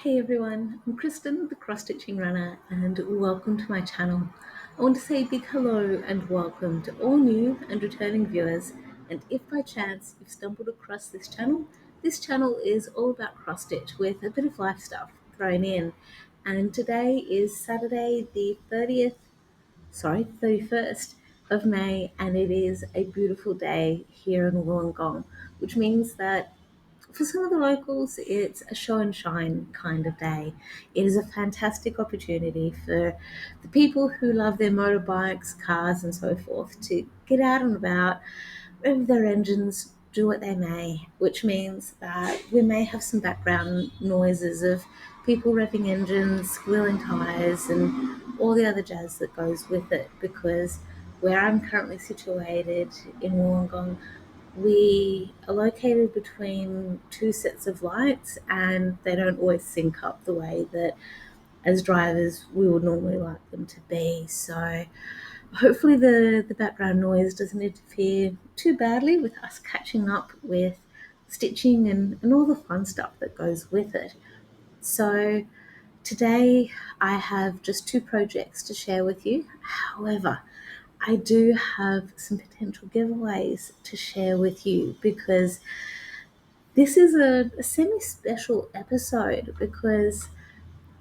Hey everyone, I'm Kristen, the cross stitching runner, and welcome to my channel. I want to say a big hello and welcome to all new and returning viewers. And if by chance you've stumbled across this channel is all about cross stitch with a bit of life stuff thrown in. And today is Saturday, the 31st of May, and it is a beautiful day here in Wollongong, which means that for some of the locals, it's a show and shine kind of day. It is a fantastic opportunity for the people who love their motorbikes, cars, and so forth to get out and about, rev their engines, do what they may, which means that we may have some background noises of people revving engines, squealing tyres, and all the other jazz that goes with it. Because where I'm currently situated in Wollongong, we are located between two sets of lights, and they don't always sync up the way that, as drivers, we would normally like them to be. So, hopefully, the background noise doesn't interfere too badly with us catching up with stitching and all the fun stuff that goes with it. So, today I have just two projects to share with you. However, I do have some potential giveaways to share with you because this is a semi special episode because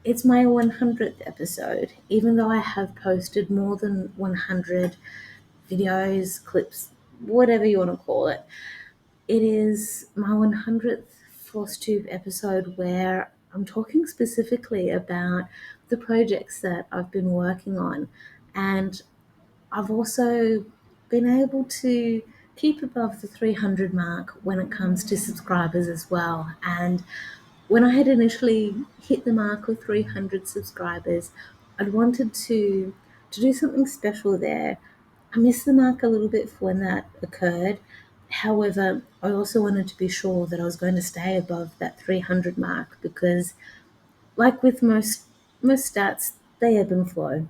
it's my 100th episode, even though I have posted more than 100 videos, clips, whatever you want to call it. It is my 100th Flosstube episode where I'm talking specifically about the projects that I've been working on, and I've also been able to keep above the 300 mark when it comes to subscribers as well. And when I had initially hit the mark of 300 subscribers, I'd wanted to do something special there. I missed the mark a little bit for when that occurred. However, I also wanted to be sure that I was going to stay above that 300 mark because, like with most stats, they ebb and flow.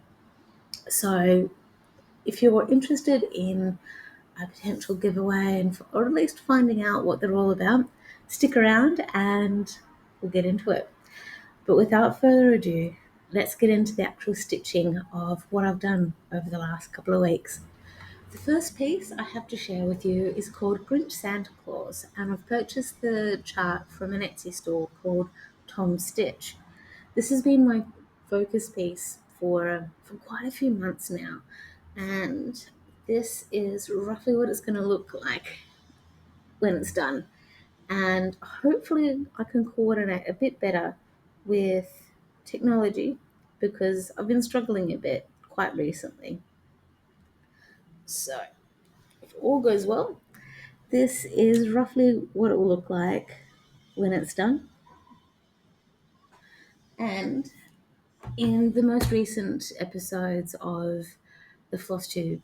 So if you're interested in a potential giveaway or at least finding out what they're all about, stick around and we'll get into it. But without further ado, let's get into the actual stitching of what I've done over the last couple of weeks. The first piece I have to share with you is called Grinch Santa Claus, and I've purchased the chart from an Etsy store called Tom Stitch. This has been my focus piece for quite a few months now, and this is roughly what it's going to look like when it's done. And hopefully, I can coordinate a bit better with technology because I've been struggling a bit quite recently. So, if all goes well, this is roughly what it will look like when it's done. And in the most recent episodes of the Flosstube,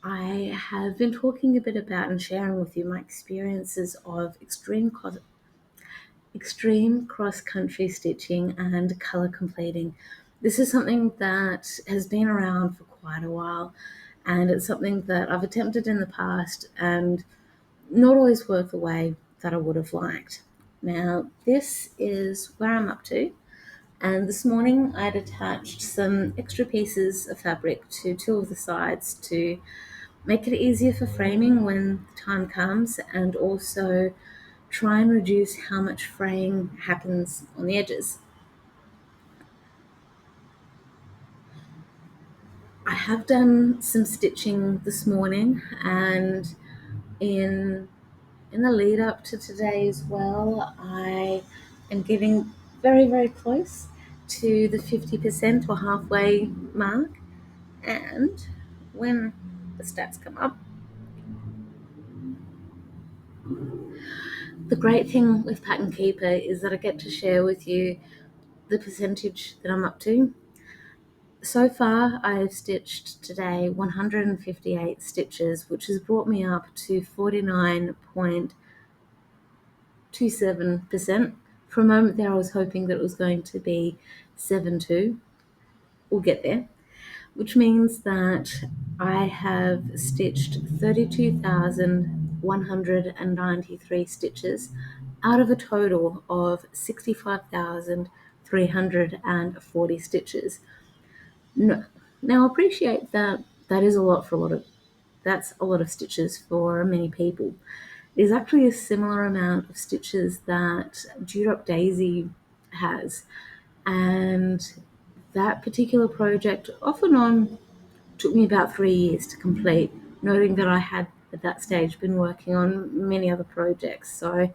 I have been talking a bit about and sharing with you my experiences of extreme cross-country stitching and color completing. This is something that has been around for quite a while, and it's something that I've attempted in the past and not always worked the way that I would have liked. Now, this is where I'm up to, and this morning I'd attached some extra pieces of fabric to two of the sides to make it easier for framing when the time comes, and also try and reduce how much fraying happens on the edges. I have done some stitching this morning, and in in the lead up to today as well, I am getting very, very close to the 50% or halfway mark. And when the stats come up, the great thing with Pattern Keeper is that I get to share with you the percentage that I'm up to. So far, I have stitched today 158 stitches, which has brought me up to 49.27%. For a moment there, I was hoping that it was going to be 7.2. We'll get there, which means that I have stitched 32,193 stitches out of a total of 65,300 340 stitches. No, now appreciate that that is a lot for a lot of that's a lot of stitches for many people. It is actually a similar amount of stitches that Dewdrop Daisy has, and that particular project off and on took me about 3 years to complete, noting that I had at that stage been working on many other projects. So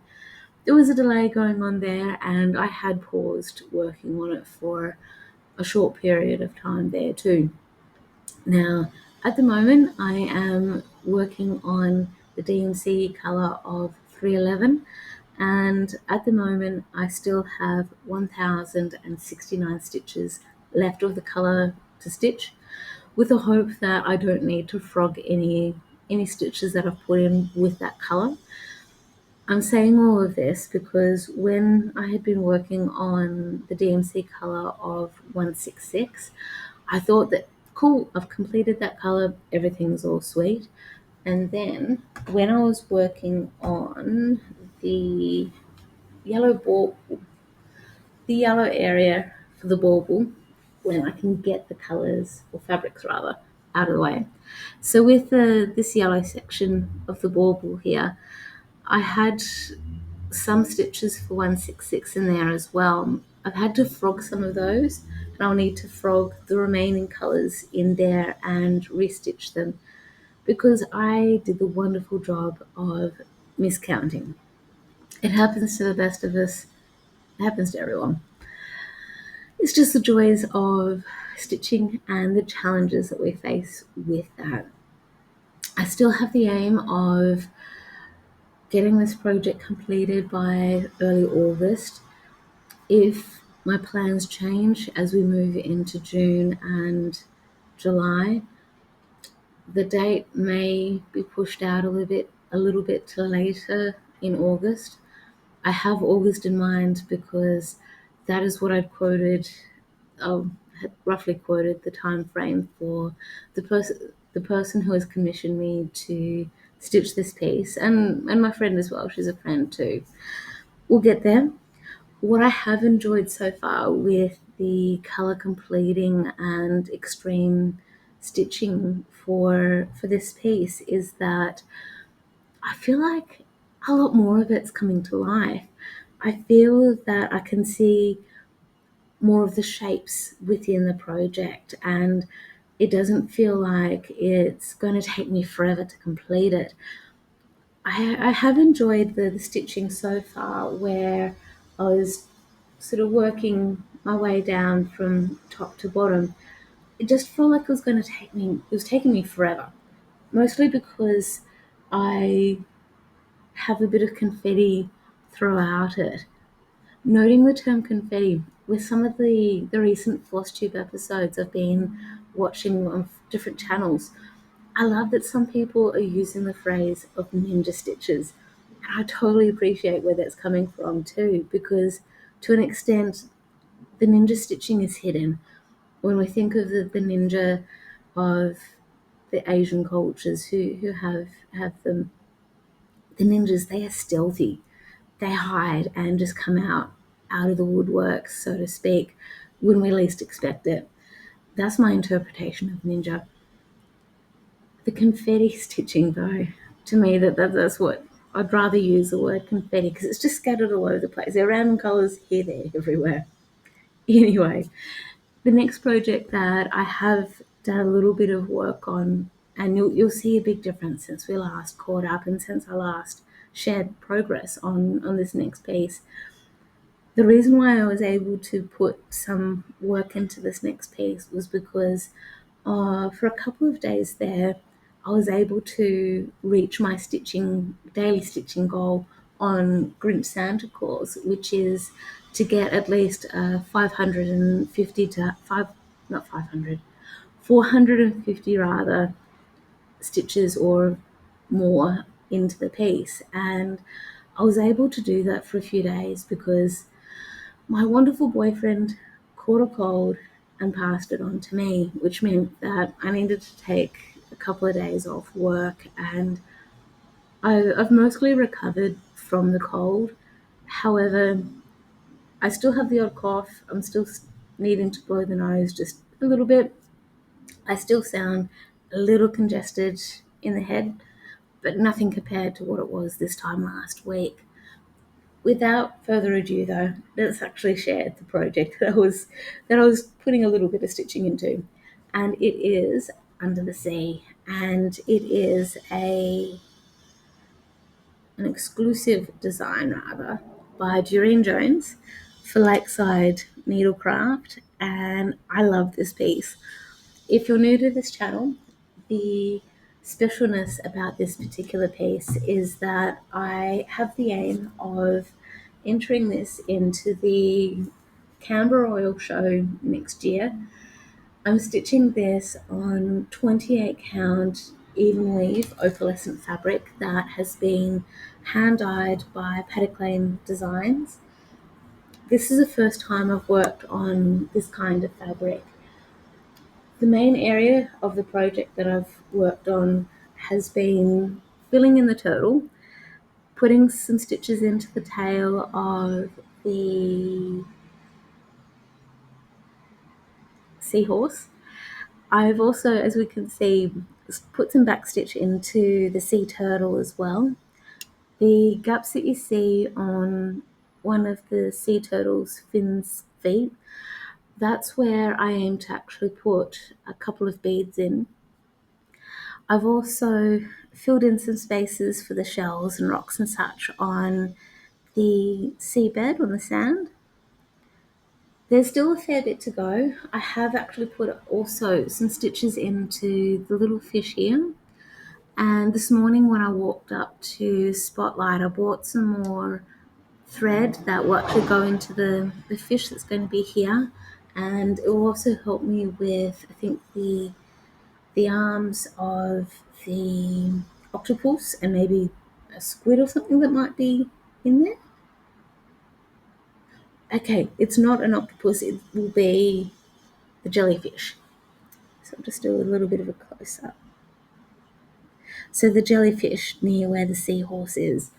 there was a delay going on there, and I had paused working on it for a short period of time there too. Now, at the moment, I am working on the DMC color of 311, and at the moment, I still have 1069 stitches left of the color to stitch, with the hope that I don't need to frog any stitches that I've put in with that color. I'm saying all of this because when I had been working on the DMC color of 166, I thought that, cool, I've completed that color, everything's all sweet. And then when I was working on the yellow ball, the yellow area for the bauble, when I can get the colors, or fabrics rather, out of the way. So with this yellow section of the bauble here, I had some stitches for 166 in there as well. I've had to frog some of those, and I'll need to frog the remaining colours in there and restitch them because I did the wonderful job of miscounting. It happens to the best of us, it happens to everyone. It's just the joys of stitching and the challenges that we face with that. I still have the aim of getting this project completed by early August. If my plans change as we move into June and July, the date may be pushed out a little bit to later in August. I have August in mind because that is what I'd quoted, had roughly quoted the time frame for the person who has commissioned me to stitch this piece, and my friend as well. She's a friend too. We'll get there. What I have enjoyed so far with the color completing and extreme stitching for this piece is that I feel like a lot more of it's coming to life. I feel that I can see more of the shapes within the project, and it doesn't feel like it's going to take me forever to complete it. I have enjoyed the stitching so far where I was sort of working my way down from top to bottom. It just felt like it was taking me forever. Mostly because I have a bit of confetti throughout it. Noting the term confetti, with some of the recent Flosstube episodes I've been watching on different channels, I love that some people are using the phrase of ninja stitches. And I totally appreciate where that's coming from too, because to an extent, the ninja stitching is hidden. When we think of the ninja of the Asian cultures who have them, the ninjas, they are stealthy. They hide and just come out of the woodwork, so to speak, when we least expect it. That's my interpretation of ninja. The confetti stitching, though, to me, that's what I'd rather use the word confetti because it's just scattered all over the place. There are random colours here, there, everywhere. Anyway, the next project that I have done a little bit of work on, and you'll see a big difference since we last caught up and since I last shared progress on this next piece. The reason why I was able to put some work into this next piece was because for a couple of days there, I was able to reach my daily stitching goal on Grinch Santa Claus, which is to get at least 550 to five, not 500, 450 rather, stitches or more into the piece. And I was able to do that for a few days because my wonderful boyfriend caught a cold and passed it on to me, which meant that I needed to take a couple of days off work, and I've mostly recovered from the cold. However, I still have the odd cough. I'm still needing to blow the nose just a little bit. I still sound a little congested in the head, but nothing compared to what it was this time last week. Without further ado, though, let's actually share the project that I was putting a little bit of stitching into, and it is Under the Sea, and it is an exclusive design rather by Doreen Jones for Lakeside Needlecraft, and I love this piece. If you're new to this channel, the specialness about this particular piece is that I have the aim of entering this into the Canberra Oil Show next year. I'm stitching this on 28 count even weave opalescent fabric that has been hand dyed by Paddock Lane Designs. This is the first time I've worked on this kind of fabric. The main area of the project that I've worked on has been filling in the turtle, putting some stitches into the tail of the seahorse. I've also, as we can see, put some backstitch into the sea turtle as well. The gaps that you see on one of the sea turtle's fin's feet, that's where I aim to actually put a couple of beads in. I've also filled in some spaces for the shells and rocks and such on the seabed, on the sand. There's still a fair bit to go. I have actually put also some stitches into the little fish here. And this morning when I walked up to Spotlight, I bought some more thread that will actually go into the fish that's going to be here. And it will also help me with, I think, the arms of the octopus and maybe a squid or something that might be in there. Okay, it's not an octopus, it will be the jellyfish. So I'll just do a little bit of a close up. So the jellyfish near where the seahorse is.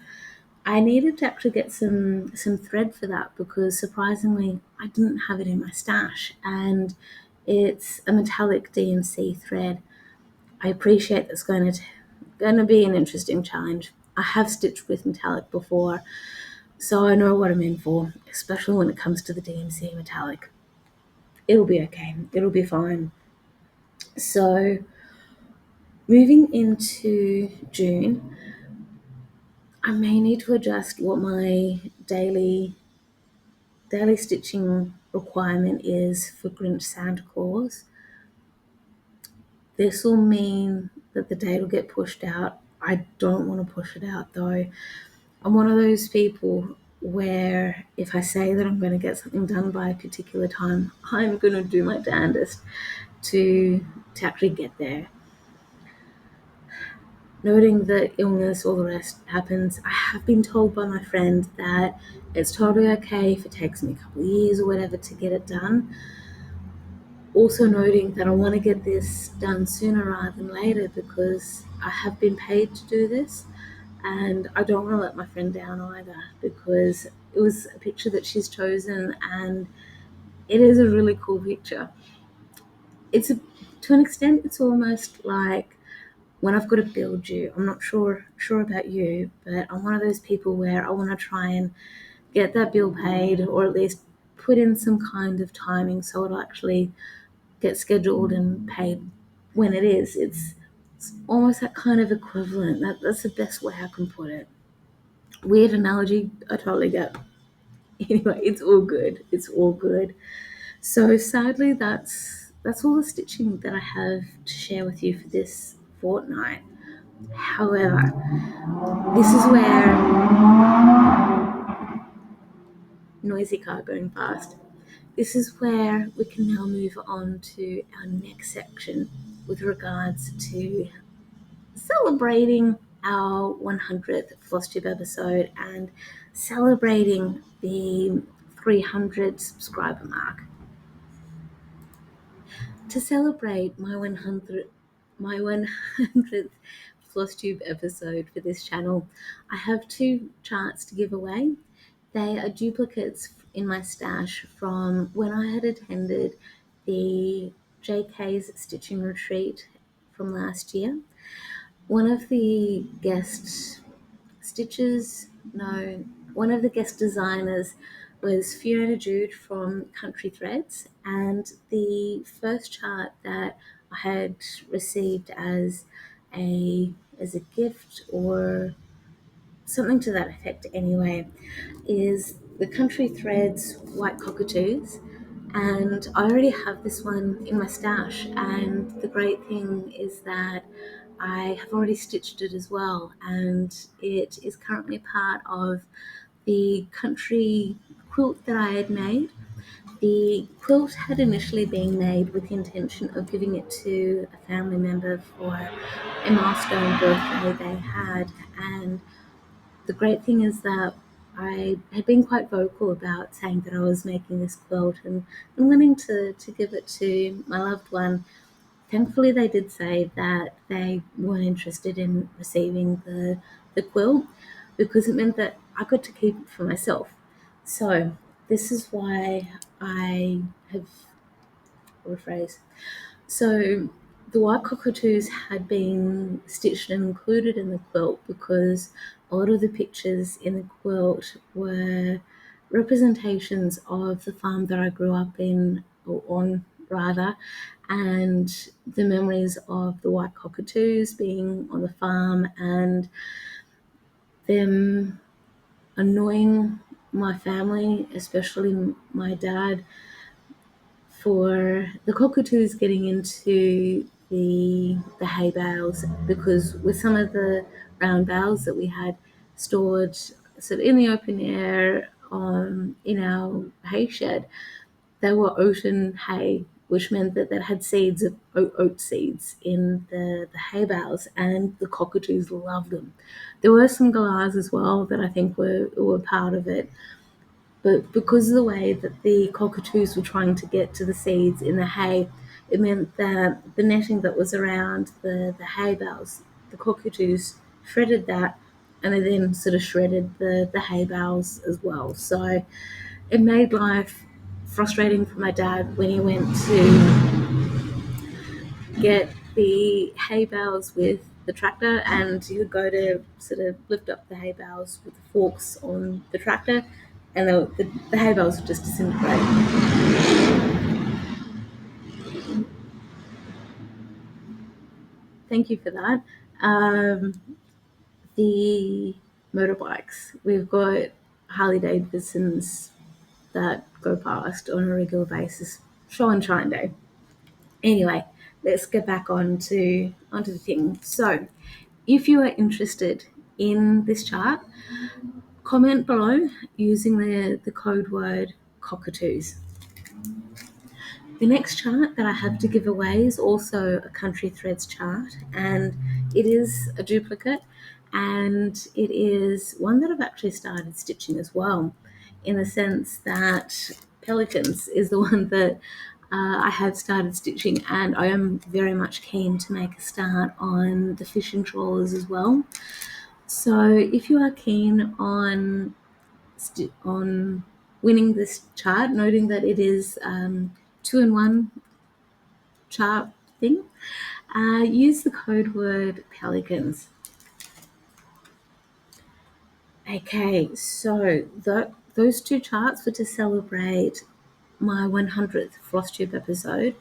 I needed to actually get some thread for that because surprisingly I didn't have it in my stash, and it's a metallic DMC thread. I appreciate that's going to be an interesting challenge. I have stitched with metallic before, so I know what I'm in for, especially when it comes to the DMC metallic. It'll be okay. It'll be fine. So moving into June, I may need to adjust what my daily stitching requirement is for Grinch Santa Claus. This will mean that the date will get pushed out. I don't want to push it out though. I'm one of those people where if I say that I'm going to get something done by a particular time, I'm going to do my damnedest to actually get there. Noting that illness, all the rest happens, I have been told by my friend that it's totally okay if it takes me a couple of years or whatever to get it done. Also noting that I want to get this done sooner rather than later because I have been paid to do this, and I don't want to let my friend down either because it was a picture that she's chosen and it is a really cool picture. To an extent, it's almost like when I've got to build you. I'm not sure about you, but I'm one of those people where I want to try and get that bill paid or at least put in some kind of timing so it'll actually get scheduled and paid when it is. It's almost that kind of equivalent. That's the best way I can put it. Weird analogy, I totally get. Anyway, it's all good. It's all good. So sadly, that's all the stitching that I have to share with you for this fortnight. However, this is where noisy car going past. This is where we can now move on to our next section with regards to celebrating our 100th Flosstube episode and celebrating the 300 subscriber mark. To celebrate my 100th Flosstube episode for this channel, I have two charts to give away. They are duplicates in my stash from when I had attended the JK's stitching retreat from last year. One of the guest stitchers, no, one of the guest designers was Fiona Jude from Country Threads, and the first chart that I had received as a gift or something to that effect anyway, is the Country Threads White Cockatoos. And I already have this one in my stash. And the great thing is that I have already stitched it as well. And it is currently part of the country quilt that I had made. The quilt had initially been made with the intention of giving it to a family member for a milestone birthday they had. And the great thing is that I had been quite vocal about saying that I was making this quilt and wanting to give it to my loved one. Thankfully, they did say that they weren't interested in receiving the quilt because it meant that I got to keep it for myself. So, this is why I have rephrased. So the white cockatoos had been stitched and included in the quilt because a lot of the pictures in the quilt were representations of the farm that I grew up in, or on rather, and the memories of the white cockatoos being on the farm and them annoying my family, especially my dad, for the cockatoos getting into the hay bales, because with some of the round bales that we had stored sort of in the open air in our hay shed, they were oaten hay, which meant that they had seeds of oat seeds in the hay bales, and the cockatoos loved them. There were some galahs as well that I think were part of it, but because of the way that the cockatoos were trying to get to the seeds in the hay, it meant that the netting that was around the hay bales, the cockatoos shredded that, and they then sort of shredded the hay bales as well. So it made life frustrating for my dad when he went to get the hay bales with the tractor, and he would go to sort of lift up the hay bales with the forks on the tractor, and the hay bales would just disintegrate. Thank you for that. Um, the motorbikes, we've got Harley Davidsons that go past on a regular basis, show and shine day. Anyway, let's get back onto the thing. So, if you are interested in this chart, comment below using the code word cockatoos. The next chart that I have to give away is also a Country Threads chart, and it is a duplicate, and it is one that I've actually started stitching as well, in the sense that Pelicans is the one that I have started stitching, and I am very much keen to make a start on the fishing trawlers as well. So if you are keen on winning this chart, noting that it is 2-in-1 chart thing, use the code word pelicans. Okay, so those two charts were to celebrate my 100th Flosstube episode.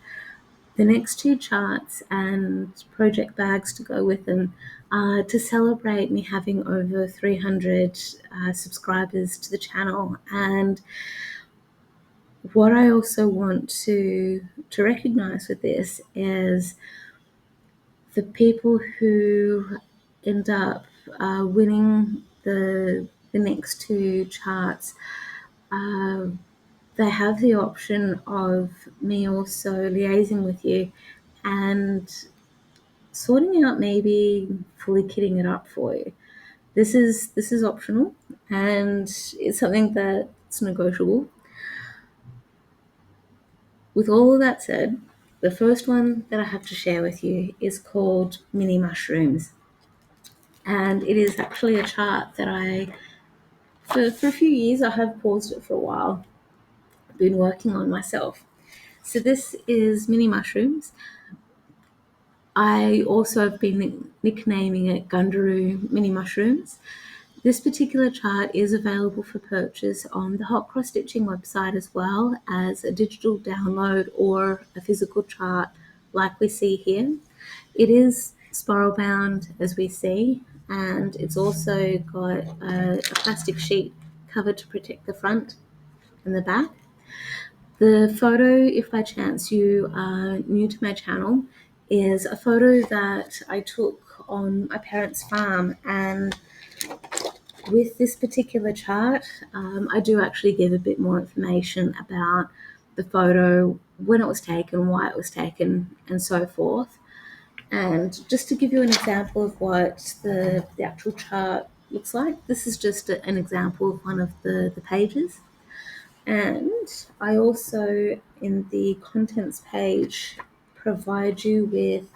The next two charts and project bags to go with them are to celebrate me having over 300 subscribers to the channel. And what I also want to recognize with this is the people who end up winning the next two charts. Uh, they have the option of me also liaising with you and sorting out maybe fully kitting it up for you. This is optional, and it's something that's negotiable. With all of that said, the first one that I have to share with you is called Mini Mushrooms. And it is actually a chart that for a few years, I have paused it for a while. been working on myself. So this is mini mushrooms. I also have been nicknaming it Gundaroo mini mushrooms. This particular chart is available for purchase on the Hot Cross Stitching website, as well as a digital download or a physical chart like we see here. It is spiral bound, as we see, and it's also got a plastic sheet cover to protect the front and the back. The photo, if by chance you are new to my channel, is a photo that I took on my parents' farm. And with this particular chart, I do actually give a bit more information about the photo, when it was taken, why it was taken, and so forth. And just to give you an example of what the actual chart looks like, this is just an example of one of the pages. And I also, in the contents page, provide you with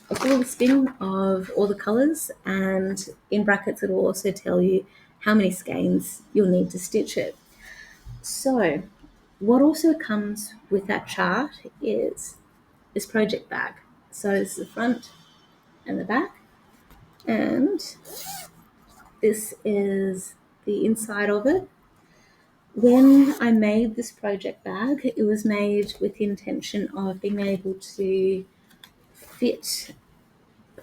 a full listing of all the colours, and in brackets it will also tell you how many skeins you'll need to stitch it. So what also comes with that chart is this project bag. So this is the front and the back, and this is the inside of it. When I made this project bag, it was made with the intention of being able to fit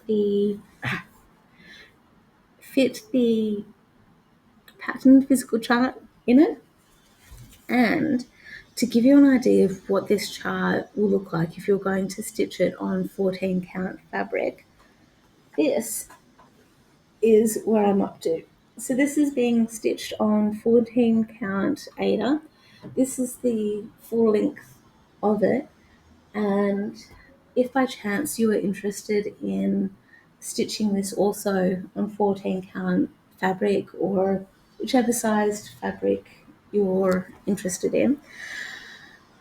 the patterned physical chart in it, and to give you an idea of what this chart will look like if you're going to stitch it on 14 count fabric. This is where I'm up to. So this is being stitched on 14 count Ada. This is the full length of it. And if by chance you are interested in stitching this also on 14 count fabric, or whichever sized fabric you're interested in,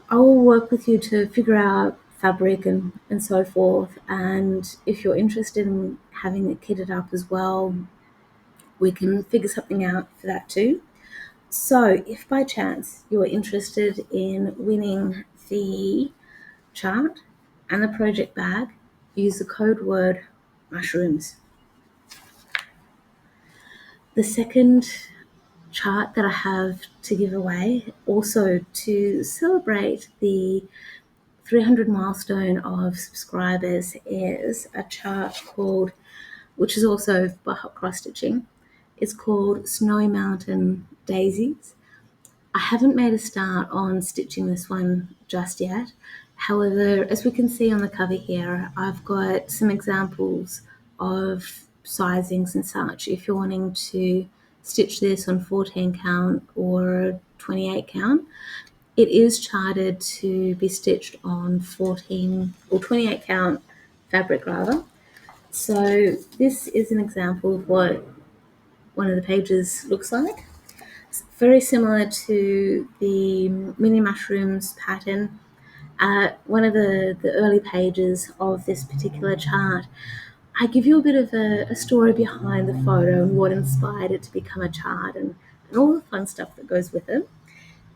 I will work with you to figure out fabric and so forth. And if you're interested in having it kitted up as well, we can figure something out for that too. So if by chance you're interested in winning the chart and the project bag, use the code word mushrooms. The second chart that I have to give away, also to celebrate the 300 milestone of subscribers, is a chart called, which is also by Hot Cross Stitching. It's called Snowy Mountain Daisies. I haven't made a start on stitching this one just yet. However, as we can see on the cover here, I've got some examples of sizings and such if you're wanting to stitch this on 14 count or 28 count. It is charted to be stitched on 14 or 28 count fabric rather. So this is an example of what one of the pages looks like. Very similar to the mini mushrooms pattern. One of the early pages of this particular chart, I give you a bit of a story behind the photo and what inspired it to become a chart, and all the fun stuff that goes with it.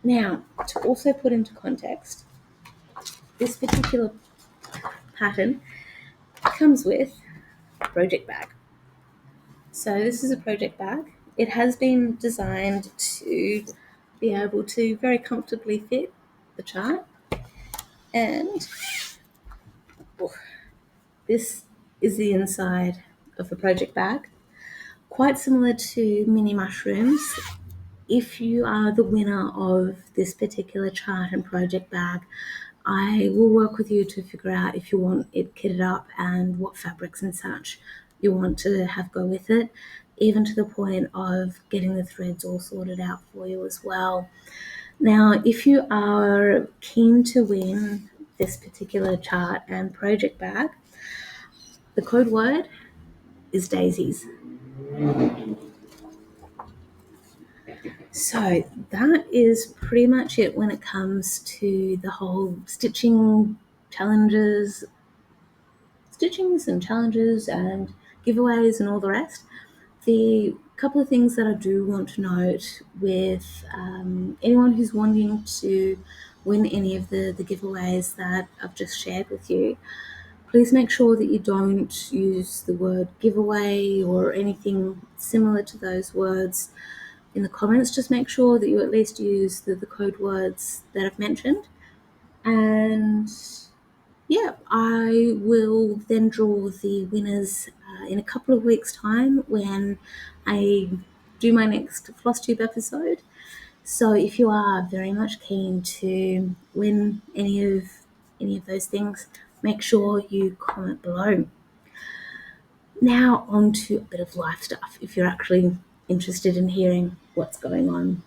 Now, to also put into context, this particular pattern comes with a project bag. So this is a project bag. It has been designed to be able to very comfortably fit the chart, and this is the inside of the project bag. Quite similar to mini mushrooms. If you are the winner of this particular chart and project bag, I will work with you to figure out if you want it kitted up and what fabrics and such you want to have go with it, even to the point of getting the threads all sorted out for you as well. Now, if you are keen to win this particular chart and project bag, the code word is daisies. So that is pretty much it when it comes to the whole stitchings and challenges and giveaways and all the rest. The couple of things that I do want to note with anyone who's wanting to win any of the giveaways that I've just shared with you, please make sure that you don't use the word giveaway or anything similar to those words in the comments. Just make sure that you at least use the code words that I've mentioned. And yeah, I will then draw the winners in a couple of weeks' time when I do my next Flosstube episode. So if you are very much keen to win any of those things, make sure you comment below. Now on to a bit of life stuff if you're actually interested in hearing what's going on.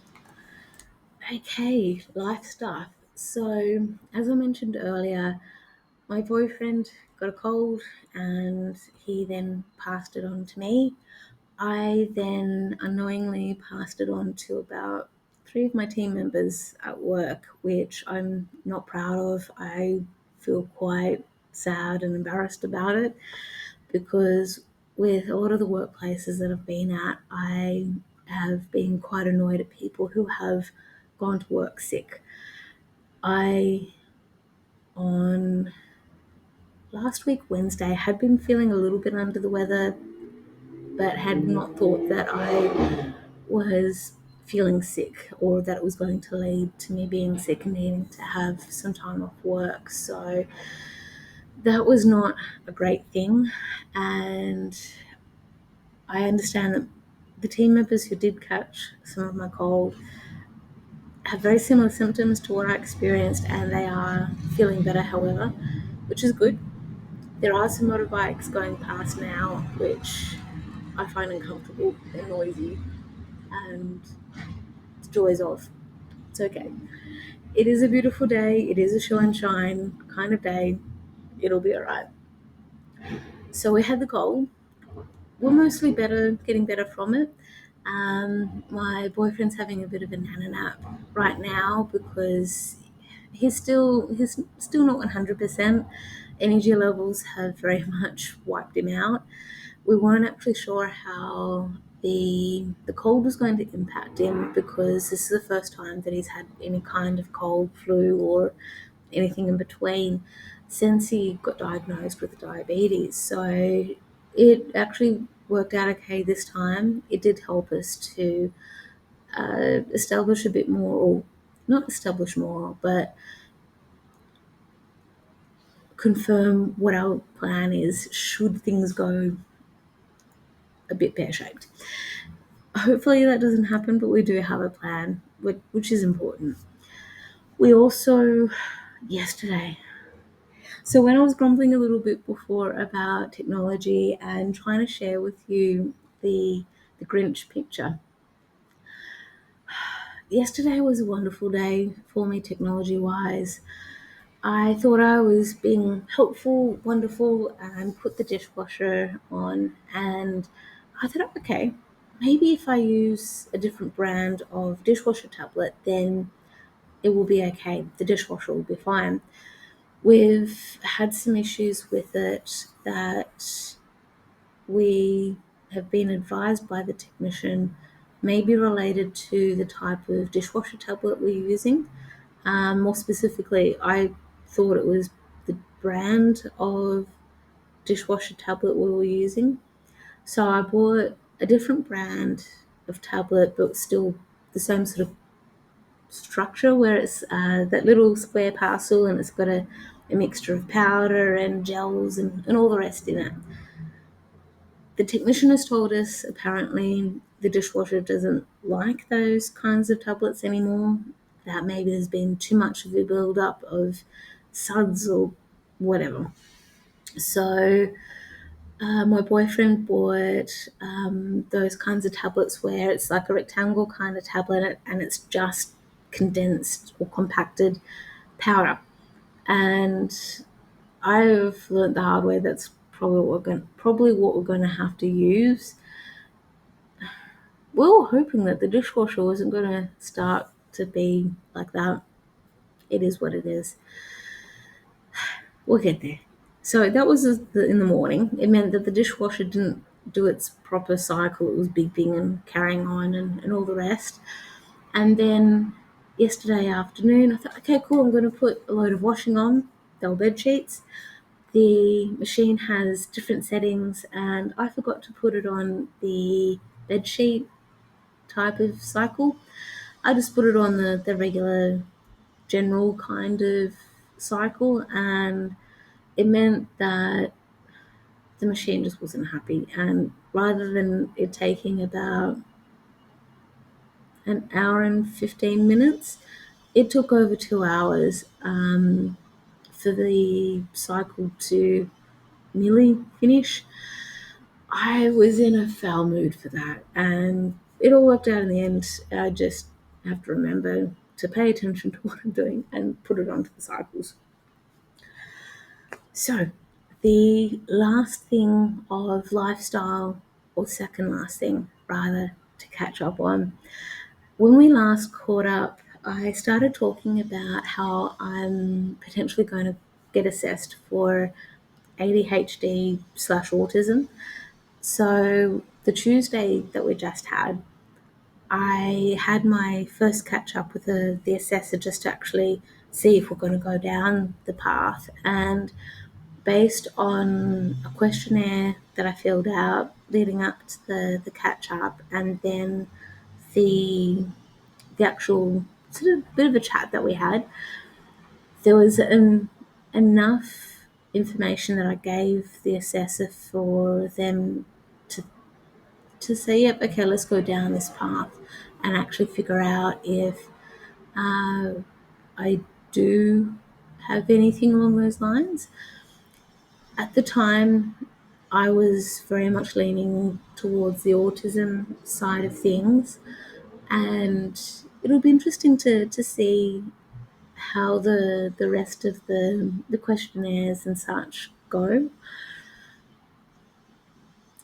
Okay, life stuff. So as I mentioned earlier, my boyfriend got a cold and he then passed it on to me. I then unknowingly passed it on to about three of my team members at work, which I'm not proud of. I feel quite sad and embarrassed about it because with a lot of the workplaces that I've been at, I have been quite annoyed at people who have gone to work sick. I, on last week, Wednesday, had been feeling a little bit under the weather, but had not thought that I was feeling sick or that it was going to lead to me being sick and needing to have some time off work. So that was not a great thing. And I understand that the team members who did catch some of my cold have very similar symptoms to what I experienced, and they are feeling better, however, which is good. There are some motorbikes going past now, which I find uncomfortable and noisy, and the joys of. It's okay. It is a beautiful day. It is a show and shine kind of day. It'll be alright. So we had the goal. We're mostly better, getting better from it. My boyfriend's having a bit of a nana nap right now because he's still not 100%. Energy levels have very much wiped him out. We weren't actually sure how the cold was going to impact him because this is the first time that he's had any kind of cold, flu, or anything in between since he got diagnosed with diabetes. So it actually worked out okay this time. It did help us to establish a bit more, or not establish more, but confirm what our plan is should things go a bit pear-shaped. Hopefully that doesn't happen, but we do have a plan, which is important. We also, yesterday, so when I was grumbling a little bit before about technology and trying to share with you the Grinch picture, yesterday was a wonderful day for me technology-wise. I thought I was being helpful, wonderful, and put the dishwasher on, and I thought, okay, maybe if I use a different brand of dishwasher tablet, then it will be okay. The dishwasher will be fine. We've had some issues with it that we have been advised by the technician may be related to the type of dishwasher tablet we're using. More specifically, I thought it was the brand of dishwasher tablet we were using. So I bought a different brand of tablet, but still the same sort of structure where it's that little square parcel and it's got a mixture of powder and gels and all the rest in it. The technician has told us apparently the dishwasher doesn't like those kinds of tablets anymore, that maybe there's been too much of a build-up of suds or whatever. So my boyfriend bought those kinds of tablets where it's like a rectangle kind of tablet and it's just condensed or compacted powder. And I've learned the hard way that's probably what we're going to have to use. We were hoping that the dishwasher wasn't going to start to be like that. It is what it is. We'll get there. So that was in the morning. It meant that the dishwasher didn't do its proper cycle. It was beeping and carrying on and all the rest. And then yesterday afternoon. I thought, okay, cool, I'm going to put a load of washing on. They were bed sheets. The machine has different settings, and I forgot to put it on the bed sheet type of cycle. I just put it on the regular general kind of cycle, and it meant that the machine just wasn't happy. And rather than it taking about an hour and 15 minutes, it took over 2 hours for the cycle to nearly finish. I was in a foul mood for that, and it all worked out in the end. I just have to remember to pay attention to what I'm doing and put it onto the cycles. So, the last thing of lifestyle, or second last thing rather, to catch up on. When we last caught up, I started talking about how I'm potentially going to get assessed for ADHD slash autism. So the Tuesday that we just had, I had my first catch up with the assessor just to actually see if we're going to go down the path. And based on a questionnaire that I filled out leading up to the catch up, and then the the actual sort of bit of a chat that we had, there was enough information that I gave the assessor for them to say, yep, okay, let's go down this path and actually figure out if uh, I do have anything along those lines. At the time, I was very much leaning towards the autism side of things, and it'll be interesting to see how the rest of the questionnaires and such go.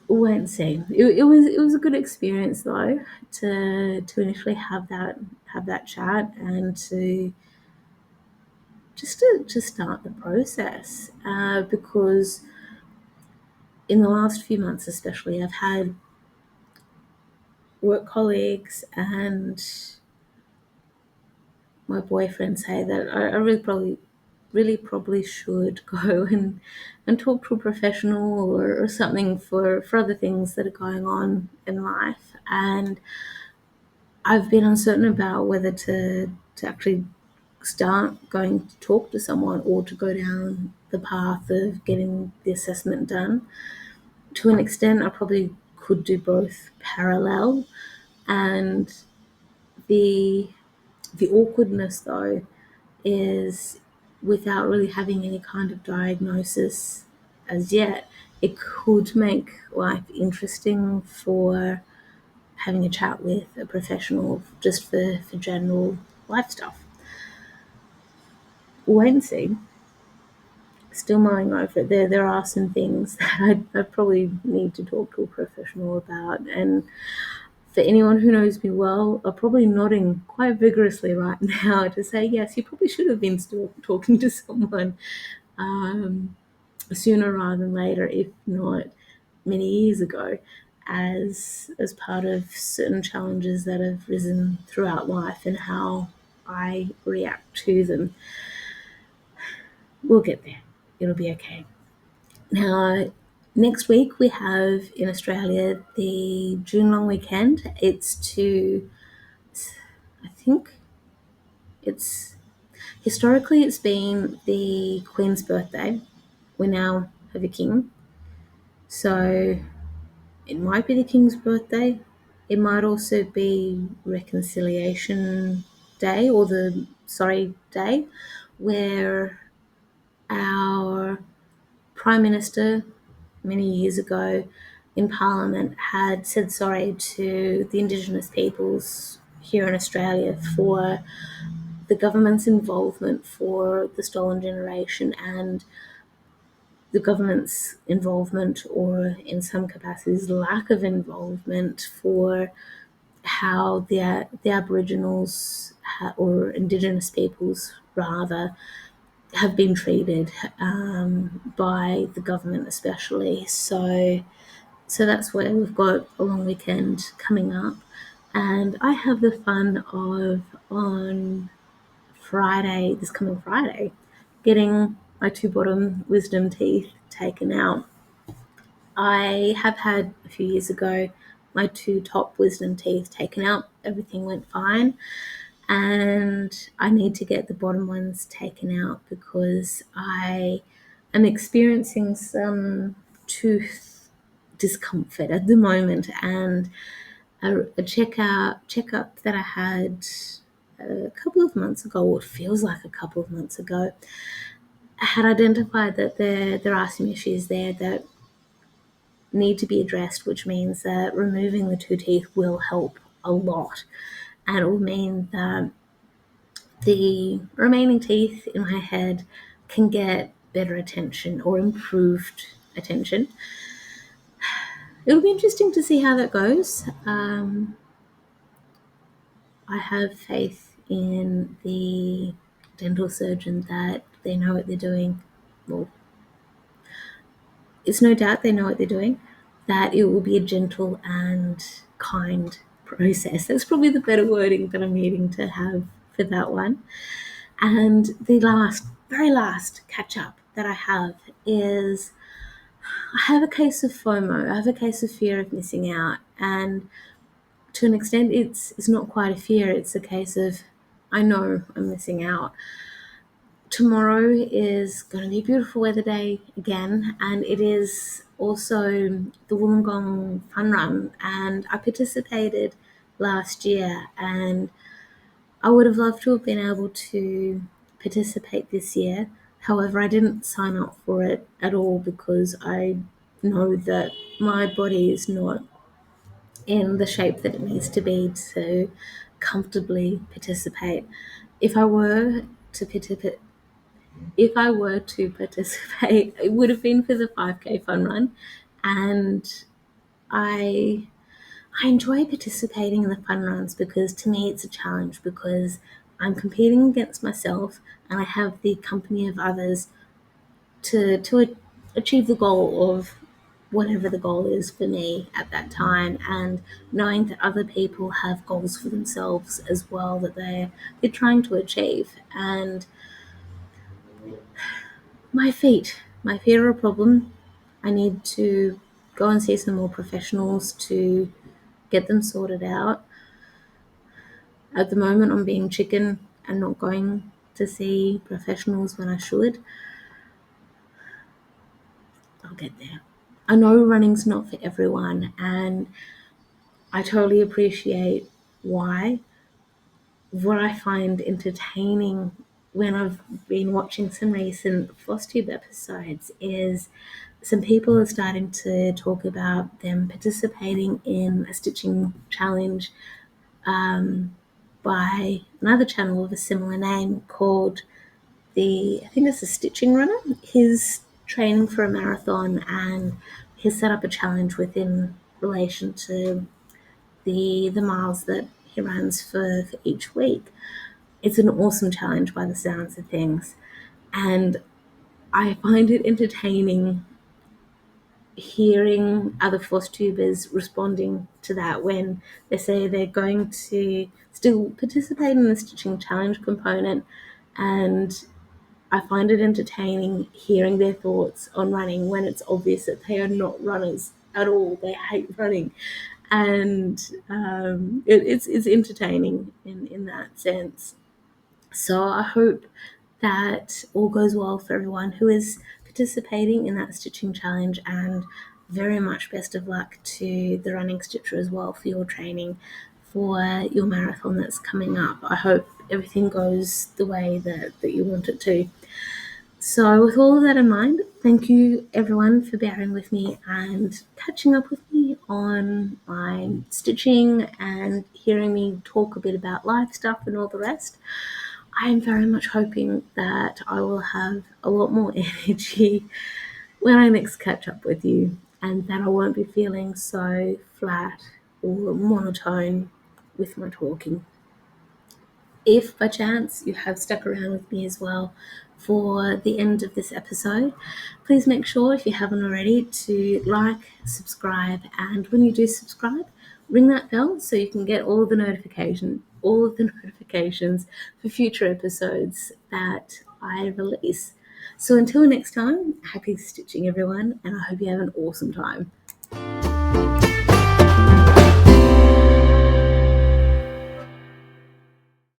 We'll wait and see. It was a good experience though to initially have that chat and to start the process, because in the last few months especially I've had work colleagues and my boyfriend say that I really probably should go and talk to a professional or something for other things that are going on in life. And I've been uncertain about whether to actually start going to talk to someone or to go down the path of getting the assessment done. To an extent, I probably could do both parallel. And the the awkwardness though is, without really having any kind of diagnosis as yet, it could make life interesting for having a chat with a professional just for general life stuff. We'll wait and see. Still mulling over it. There are some things that I probably need to talk to a professional about. And for anyone who knows me well, are probably nodding quite vigorously right now to say, yes, you probably should have been still talking to someone um, sooner rather than later, if not many years ago, as part of certain challenges that have risen throughout life and how I react to them. We'll get there. It'll be okay. Now, next week we have in Australia the June long weekend. I think it's historically it's been the Queen's birthday. We now have a king, so it might be the King's birthday. It might also be Reconciliation Day, or the Sorry Day, where our Prime Minister many years ago in Parliament had said sorry to the Indigenous peoples here in Australia for the government's involvement for the stolen generation, and the government's involvement, or in some capacities lack of involvement, for how the Aboriginals, or Indigenous peoples rather, have been treated by the government especially. So that's where we've got a long weekend coming up. And I have the fun of on Friday, this coming Friday, getting my two bottom wisdom teeth taken out. I have had a few years ago my two top wisdom teeth taken out. Everything went fine, and I need to get the bottom ones taken out because I am experiencing some tooth discomfort at the moment, and a checkup that I had a couple of months ago, or it feels like a couple of months ago, had identified that there are some issues there that need to be addressed, which means that removing the two teeth will help a lot. And it will mean that the remaining teeth in my head can get better attention or improved attention. It'll be interesting to see how that goes. I have faith in the dental surgeon that they know what they're doing. Well, it's no doubt they know what they're doing, that it will be a gentle and kind process. That's probably the better wording that I'm needing to have for that one. And the very last catch up that I have is I have a case of FOMO. I have a case of fear of missing out. And to an extent, it's not quite a fear, it's a case of I know I'm missing out. Tomorrow is going to be a beautiful weather day again, and it is also the Wollongong Fun Run, and I participated last year, and I would have loved to have been able to participate this year. However, I didn't sign up for it at all because I know that my body is not in the shape that it needs to be to comfortably participate. If I were to participate, if I were to participate, it would have been for the 5K fun run, and I I enjoy participating in the fun runs because to me it's a challenge because I'm competing against myself and I have the company of others to achieve the goal of whatever the goal is for me at that time, and knowing that other people have goals for themselves as well that they're trying to achieve. And my feet are a problem. I need to go and see some more professionals to get them sorted out. At the moment, I'm being chicken and not going to see professionals when I should. I'll get there. I know running's not for everyone, and I totally appreciate why. What I find entertaining when I've been watching some recent Flosstube episodes is some people are starting to talk about them participating in a stitching challenge by another channel of a similar name called I think it's a stitching runner. He's training for a marathon and he's set up a challenge within relation to the miles that he runs for each week. It's an awesome challenge by the sounds of things. And I find it entertaining hearing other force tubers responding to that when they say they're going to still participate in the stitching challenge component. And I find it entertaining hearing their thoughts on running when it's obvious that they are not runners at all. They hate running. And it's entertaining in that sense. So I hope that all goes well for everyone who is participating in that stitching challenge, and very much best of luck to the running stitcher as well for your training for your marathon that's coming up. I hope everything goes the way that you want it to. So, with all of that in mind, thank you everyone for bearing with me and catching up with me on my stitching and hearing me talk a bit about life stuff and all the rest. I'm very much hoping that I will have a lot more energy when I next catch up with you, and that I won't be feeling so flat or monotone with my talking. If by chance you have stuck around with me as well for the end of this episode, please make sure, if you haven't already, to like, subscribe, and when you do subscribe, ring that bell so you can get all of the notifications for future episodes that I release. So until next time, happy stitching everyone, and I hope you have an awesome time.